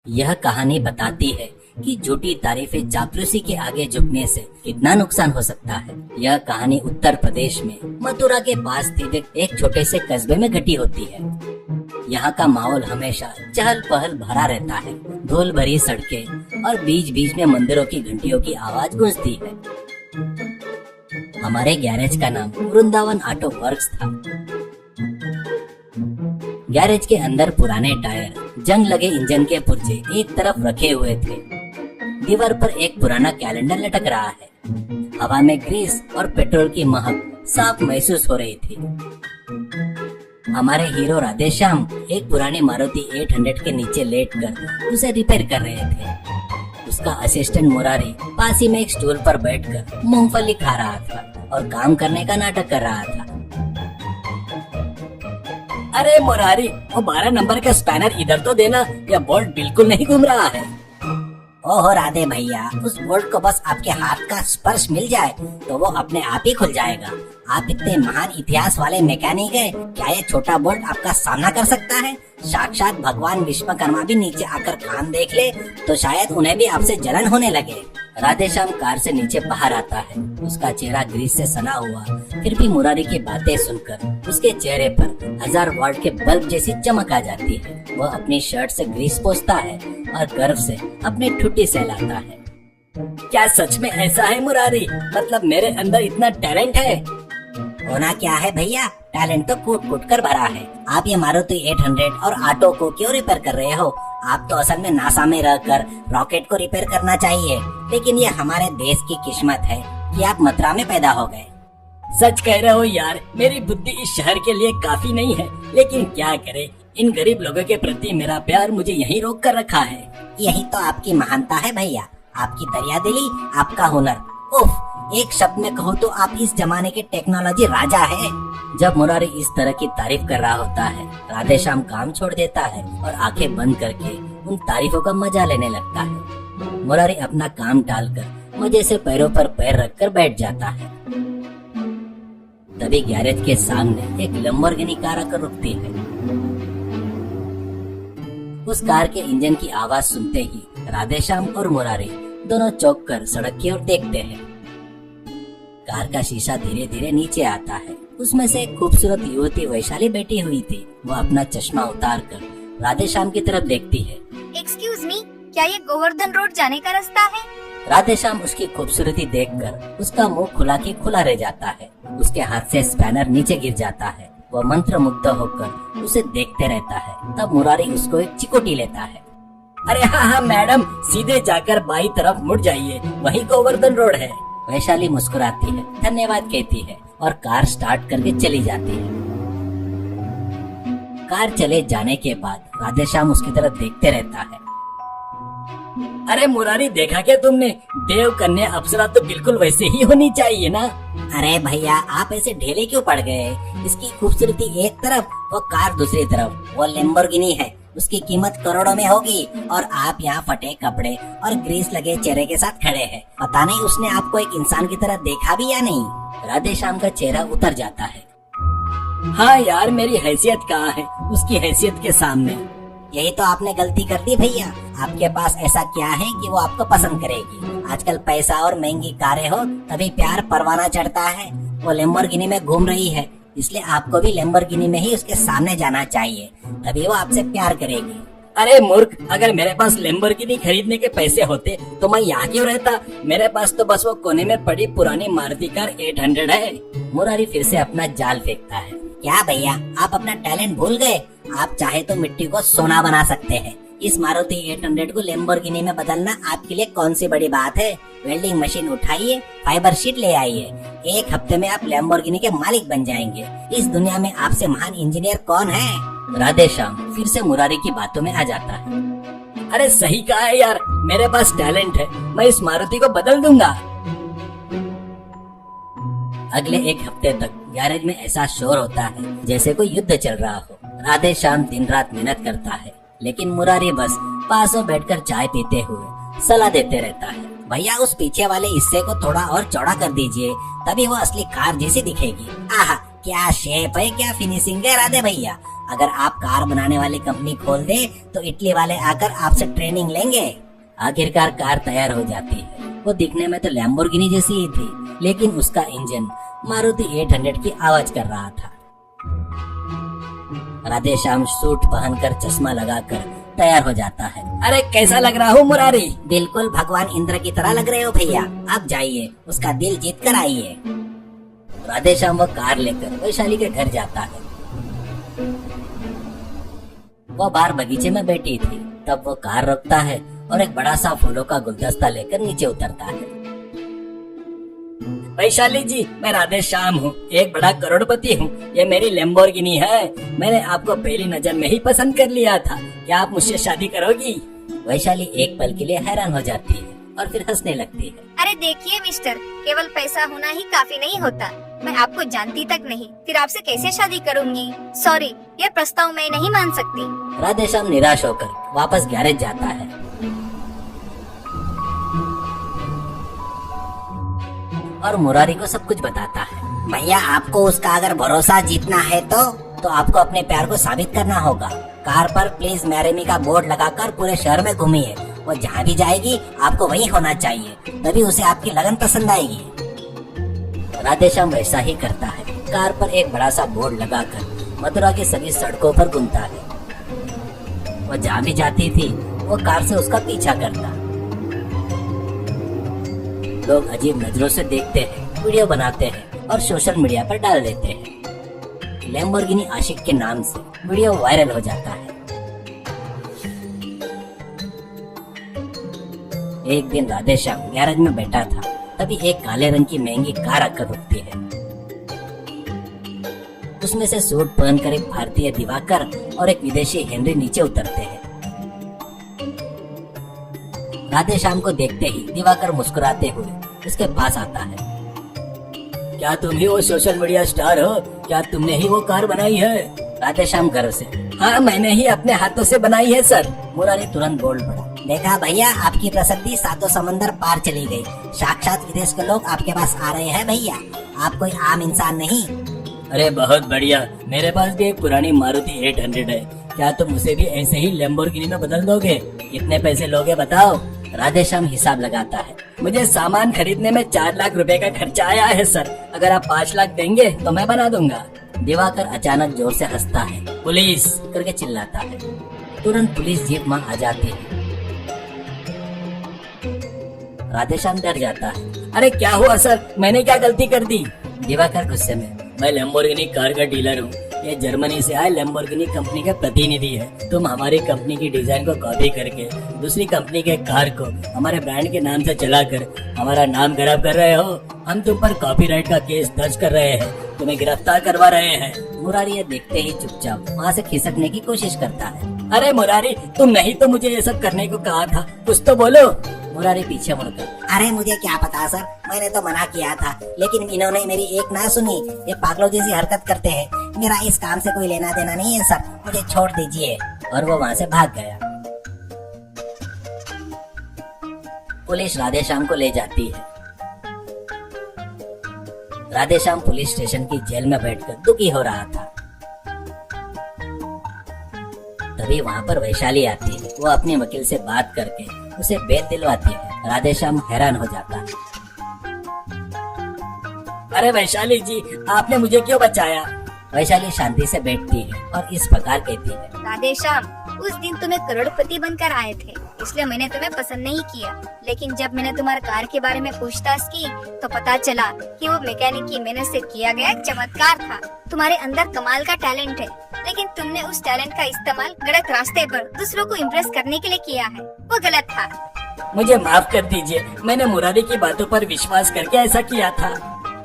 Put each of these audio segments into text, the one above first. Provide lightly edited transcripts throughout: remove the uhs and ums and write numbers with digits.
यह कहानी बताती है कि झूठी तारीफें चापलूसी के आगे झुकने से कितना नुकसान हो सकता है। यह कहानी उत्तर प्रदेश में मथुरा के पास स्थित एक छोटे से कस्बे में घटी होती है। यहाँ का माहौल हमेशा चहल पहल भरा रहता है। धूल भरी सड़कें और बीच बीच में मंदिरों की घंटियों की आवाज गूंजती है। हमारे गैरेज का नाम वृंदावन ऑटो वर्क्स था। गैरेज के अंदर पुराने टायर, जंग लगे इंजन के पुर्जे एक तरफ रखे हुए थे। दीवार पर एक पुराना कैलेंडर लटक रहा है। हवा में ग्रीस और पेट्रोल की महक साफ महसूस हो रही थी। हमारे हीरो राधेश्याम एक पुरानी मारुति 800 के नीचे लेटकर उसे रिपेयर कर रहे थे। उसका असिस्टेंट मुरारी पास ही में एक स्टूल पर बैठकर मूंगफली खा रहा था और काम करने का नाटक कर रहा था। अरे मुरारी, वो 12 नंबर का स्पैनर इधर तो देना, यह बोल्ट बिल्कुल नहीं घूम रहा है। ओहो राधे भैया, उस बोल्ट को बस आपके हाथ का स्पर्श मिल जाए तो वो अपने आप ही खुल जाएगा। आप इतने महान इतिहास वाले मैकेनिक हैं, क्या ये छोटा बोल्ट आपका सामना कर सकता है? साक्षात भगवान विश्वकर्मा भी नीचे आकर काम देख ले तो शायद उन्हें भी आपसे जलन होने लगे। राधेश्याम कार से नीचे बाहर आता है। उसका चेहरा ग्रीस से सना हुआ, फिर भी मुरारी की बातें सुनकर उसके चेहरे पर 1000 वाट के बल्ब जैसी चमक आ जाती है। वह अपनी शर्ट से ग्रीस पोंछता है और गर्व से अपनी ठुड्डी सहलाता है। क्या सच में ऐसा है मुरारी? मतलब मेरे अंदर इतना टैलेंट है? होना क्या है भैया, टैलेंट तो कूट कूट कर भरा है। आप ये मारुति 800 और ऑटो को क्यों रिपेयर कर रहे हो? आप तो असल में नासा में रहकर रॉकेट को रिपेयर करना चाहिए। लेकिन ये हमारे देश की किस्मत है कि आप मथुरा में पैदा हो गए। सच कह रहे हो यार, मेरी बुद्धि इस शहर के लिए काफी नहीं है, लेकिन क्या करे, इन गरीब लोगों के प्रति मेरा प्यार मुझे यहीं रोक कर रखा है। यही तो आपकी महानता है भैया, आपकी दरियादिली, आपका हुनर। उफ, एक शब्द में कहो तो आप इस जमाने के टेक्नोलॉजी राजा है। जब मुरारी इस तरह की तारीफ कर रहा होता है, राधेश्याम काम छोड़ देता है और आंखें बंद करके उन तारीफों का मजा लेने लगता है। मुरारी अपना काम टालकर मजे से पैरों पर पैर रखकर बैठ जाता है। तभी गैरेज के सामने एक लैम्बोर्गिनी कार आकर रुकती है। उस कार के इंजन की आवाज सुनते ही राधेश्याम और मुरारी दोनों चौंक कर सड़क की ओर देखते हैं। कार का शीशा धीरे धीरे नीचे आता है। उसमें से एक खूबसूरत युवती वैशाली बैठी हुई थी। वो अपना चश्मा उतार कर राधेश्याम की तरफ देखती है। एक्सक्यूज मी, क्या ये गोवर्धन रोड जाने का रास्ता है? राधेश्याम उसकी खूबसूरती देखकर उसका मुंह खुला के खुला रह जाता है। उसके हाथ से स्पैनर नीचे गिर जाता है। वह मंत्र मुग्ध होकर उसे देखते रहता है। तब मुरारी उसको एक चिकोटी लेता है। अरे हाँ मैडम, सीधे जाकर बाई तरफ मुड़ जाइए, वही गोवर्धन रोड है। वैशाली मुस्कुराती है, धन्यवाद कहती है और कार स्टार्ट करके चली जाती है। कार चले जाने के बाद राधेश्याम उसकी तरफ देखते रहता है। अरे मुरारी, देखा क्या तुमने? देव कन्या अप्सरा तो बिल्कुल वैसे ही होनी चाहिए ना? अरे भैया, आप ऐसे ढेले क्यों पड़ गए? इसकी खूबसूरती एक तरफ, वो कार दूसरी तरफ। वो लैम्बोर्गिनी है, उसकी कीमत करोड़ों में होगी और आप यहाँ फटे कपड़े और ग्रीस लगे चेहरे के साथ खड़े हैं। पता नहीं उसने आपको एक इंसान की तरह देखा भी या नहीं। राधेश्याम का चेहरा उतर जाता है। हाँ यार, मेरी हैसियत कहाँ है उसकी हैसियत के सामने? यही तो आपने गलती कर दी भैया। आपके पास ऐसा क्या है कि वो आपको पसंद करेगी? आजकल पैसा और महंगी कारें हो तभी प्यार परवाना चढ़ता है। वो लैम्बोर्गिनी में घूम रही है, इसलिए आपको भी लैम्बोर्गिनी में ही उसके सामने जाना चाहिए, तभी वो आपसे प्यार करेगी। अरे मूर्ख, अगर मेरे पास लैम्बोर्गिनी खरीदने के पैसे होते तो मैं यहाँ क्यों रहता? मेरे पास तो बस वो कोने में पड़ी पुरानी मारुति कार 800 है। मुरारी फिर से अपना जाल फेंकता है। क्या भैया, आप अपना टैलेंट भूल गए? आप चाहे तो मिट्टी को सोना बना सकते हैं। इस मारुति 800 को लैम्बोर्गिनी में बदलना आपके लिए कौन सी बड़ी बात है? वेल्डिंग मशीन उठाइए, फाइबर शीट ले आइए, 1 हफ्ते में आप लैम्बोर्गिनी के मालिक बन जाएंगे। इस दुनिया में आपसे महान इंजीनियर कौन है? राधेश्याम फिर से मुरारी की बातों में आ जाता है। अरे सही कहा है यार, मेरे पास टैलेंट है, मैं इस मारुति को बदल दूंगा। अगले 1 हफ्ते तक गैरेज में ऐसा शोर होता है जैसे कोई युद्ध चल रहा हो। राधेश्याम दिन रात मेहनत करता है, लेकिन मुरारी बस पासों बैठकर चाय पीते हुए सलाह देते रहता है। भैया, उस पीछे वाले हिस्से को थोड़ा और चौड़ा कर दीजिए, तभी वो असली कार जैसी दिखेगी। आहा, क्या शेप है, क्या फिनिशिंग है राधे भैया। अगर आप कार बनाने वाली कंपनी खोल दे तो इटली वाले आकर आपसे ट्रेनिंग लेंगे। आखिरकार कार तैयार हो जाती है। वो दिखने में तो लैम्बोर्गिनी जैसी ही थी, लेकिन उसका इंजन मारुति 800 की आवाज कर रहा था। राधेश्याम सूट पहनकर चश्मा लगाकर तैयार हो जाता है। अरे कैसा लग रहा हूँ मुरारी? बिल्कुल भगवान इंद्र की तरह लग रहे हो भैया। आप जाइए, उसका दिल जीत कर आइए। राधेश्याम वो कार लेकर वैशाली के घर जाता है। वो बाहर बगीचे में बैठी थी। तब वो कार रोकता है और एक बड़ा सा फूलों का गुलदस्ता लेकर नीचे उतरता है। वैशाली जी, मैं राधेश्याम हूँ, एक बड़ा करोड़पति हूँ। ये मेरी लैम्बोर्गिनी है। मैंने आपको पहली नजर में ही पसंद कर लिया था। क्या आप मुझसे शादी करोगी? वैशाली एक पल के लिए हैरान हो जाती है और फिर हंसने लगती है। अरे देखिए मिस्टर, केवल पैसा होना ही काफी नहीं होता। मैं आपको जानती तक नहीं, फिर आपसे कैसे शादी करूंगी? सॉरी, ये प्रस्ताव मैं नहीं मान सकती। राधेश्याम निराश होकर वापस गैरेज जाता है। और मुरारी को सब कुछ बताता है। भैया आपको उसका अगर भरोसा जीतना है तो आपको अपने प्यार को साबित करना होगा। कार पर प्लीज मैरी मी का बोर्ड लगाकर पूरे शहर में घूमिए। वो जहाँ भी जाएगी आपको वहीं होना चाहिए, तभी उसे आपकी लगन पसंद आएगी। राधेश्याम वैसा ही करता है। कार पर एक बड़ा सा बोर्ड लगाकर मथुरा की सभी सड़कों पर घूमता है। वो जहाँ भी जाती थी वो कार से उसका पीछा करता। लोग अजीब नजरों से देखते हैं, वीडियो बनाते हैं और सोशल मीडिया पर डाल देते हैं। लैम्बोर्गिनी आशिक के नाम से वीडियो वायरल हो जाता है। एक दिन राधेश्याम गैरेज में बैठा था, तभी एक काले रंग की महंगी कार आकर रुकती है। उसमें से सूट पहनकर एक भारतीय दिवाकर और एक विदेशी हेनरी नीचे उतरते हैं। राधेश्याम को देखते ही दिवाकर मुस्कुराते हुए उसके पास आता है। क्या तुम ही वो सोशल मीडिया स्टार हो? क्या तुमने ही वो कार बनाई है? राधेश्याम गर्व से, हाँ मैंने ही अपने हाथों से बनाई है सर। मुरारी तुरंत बोल पड़ा। देखा भैया, आपकी प्रसिद्धि सातों समंदर पार चली गई। साक्षात विदेश के लोग आपके पास आ रहे हैं भैया। आप कोई आम इंसान नहीं। अरे बहुत बढ़िया, मेरे पास भी एक पुरानी मारुति 800 है। क्या तुम उसे भी ऐसे ही लैम्बोर्गिनी में बदल दोगे? कितने पैसे लोगे बताओ? राधेश्याम हिसाब लगाता है। मुझे सामान खरीदने में 4 लाख रुपए का खर्चा आया है सर। अगर आप 5 लाख देंगे तो मैं बना दूंगा। दिवाकर अचानक जोर से हंसता है। पुलिस करके चिल्लाता है। तुरंत पुलिस जीप वहाँ आ जाती है। राधेश्याम डर जाता है। अरे क्या हुआ सर, मैंने क्या गलती कर दी? दिवाकर गुस्से में, मैं लैम्बोर्गिनी कार का डीलर हूँ। ये जर्मनी से आए लैम्बोर्गिनी कंपनी के प्रतिनिधि है। तुम हमारी कंपनी की डिजाइन को कॉपी करके दूसरी कंपनी के कार को हमारे ब्रांड के नाम से चलाकर हमारा नाम खराब कर रहे हो। हम तुम पर कॉपीराइट का केस दर्ज कर रहे हैं, तुम्हें गिरफ्तार करवा रहे हैं। मुरारी ये देखते ही चुपचाप वहाँ से खिसकने की कोशिश करता है। अरे मुरारी, तुम नहीं तो मुझे ये सब करने को कहा था, कुछ तो बोलो। मुरारी पीछे मुड़कर, अरे मुझे क्या पता सर, मैंने तो मना किया था, लेकिन इन्होंने मेरी एक ना सुनी। ये पागलों जैसी हरकत करते हैं। मेरा इस काम से कोई लेना देना नहीं है सर, मुझे छोड़ दीजिए। और वो वहाँ से भाग गया। पुलिस राधेश्याम को ले जाती है। राधेश्याम पुलिस स्टेशन की जेल में बैठकर दुखी हो रहा था। तभी वहाँ पर वैशाली आती है। वो अपने वकील से बात करके उसे बेल दिलवाती है। राधेश्याम हैरान हो जाता है। अरे वैशाली जी, आपने मुझे क्यों बचाया? वैशाली शांति से बैठती है और इस प्रकार कहती है। राधेश्याम, उस दिन तुम्हें करोड़पति बनकर आए थे, इसलिए मैंने तुम्हें पसंद नहीं किया। लेकिन जब मैंने तुम्हारे कार के बारे में पूछताछ की तो पता चला कि वो मैकेनिक की मेहनत से किया गया एक चमत्कार था। तुम्हारे अंदर कमाल का टैलेंट है, लेकिन तुमने उस टैलेंट का इस्तेमाल गलत रास्ते पर दूसरों को इम्प्रेस करने के लिए किया है। वो गलत था। मुझे माफ कर दीजिए, मैंने मुरारी की बातों पर विश्वास करके ऐसा किया था।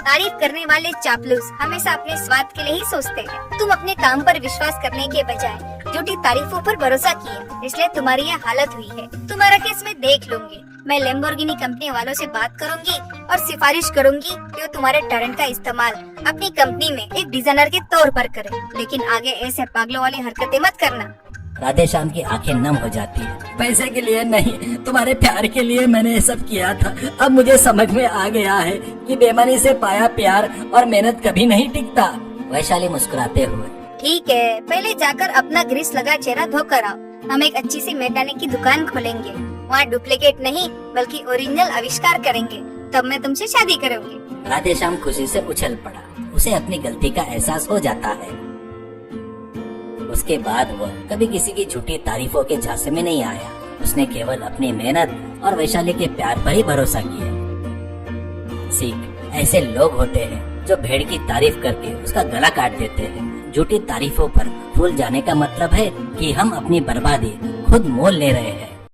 तारीफ करने वाले चापलूस हमेशा अपने स्वार्थ के लिए ही सोचते हैं। तुम अपने काम पर विश्वास करने के बजाय झूठी तारीफों पर भरोसा किया, इसलिए तुम्हारी यह हालत हुई है। तुम्हारा केस मैं देख लूंगी। मैं लैम्बोर्गिनी कंपनी वालों से बात करूंगी और सिफारिश करूंगी कि वो तुम्हारे टैलेंट का इस्तेमाल अपनी कंपनी में एक डिजाइनर के तौर पर करें। लेकिन आगे ऐसे पागलों वाली हरकतें मत करना। राधेश्याम की आंखें नम हो जाती है। पैसे के लिए नहीं, तुम्हारे प्यार के लिए मैंने ये सब किया था। अब मुझे समझ में आ गया है कि बेईमानी से पाया प्यार और मेहनत कभी नहीं टिकता। वैशाली मुस्कुराते हुए, ठीक है, पहले जाकर अपना ग्रीस लगा चेहरा धोकर आओ। हम एक अच्छी सी मैकेनिक की दुकान खोलेंगे, वहाँ डुप्लीकेट नहीं बल्कि ओरिजिनल आविष्कार करेंगे, तब मैं तुमसे शादी करूँगी। राधेश्याम खुशी से उछल पड़ा। उसे अपनी गलती का एहसास हो जाता है। उसके बाद वह कभी किसी की झूठी तारीफों के झांसे में नहीं आया। उसने केवल अपनी मेहनत और वैशाली के प्यार पर ही भरोसा किया। सीख, ऐसे लोग होते हैं जो भेड़ की तारीफ करके उसका गला काट देते हैं। झूठी तारीफों पर फूल जाने का मतलब है कि हम अपनी बर्बादी खुद मोल ले रहे हैं।